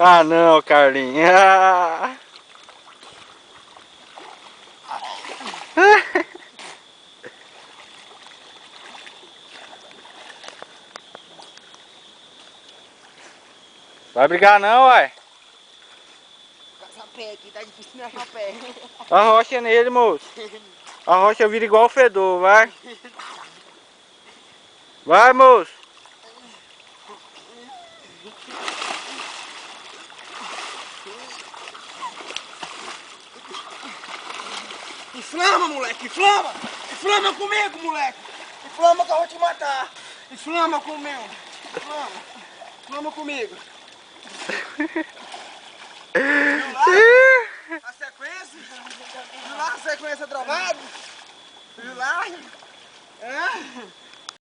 Ah não, Carlinhos. Ah. Vai brigar não, uai. Essa pé aqui, tá difícil de achar o pé. Arrocha nele, moço. Arrocha vira igual o fedor, vai. Vai, moço. Inflama, moleque, inflama! Inflama comigo, moleque! Inflama que eu vou te matar! Inflama comigo! Inflama! Inflama comigo! Viu lá? A sequência? Viu lá a sequência drogada? Viu lá? É?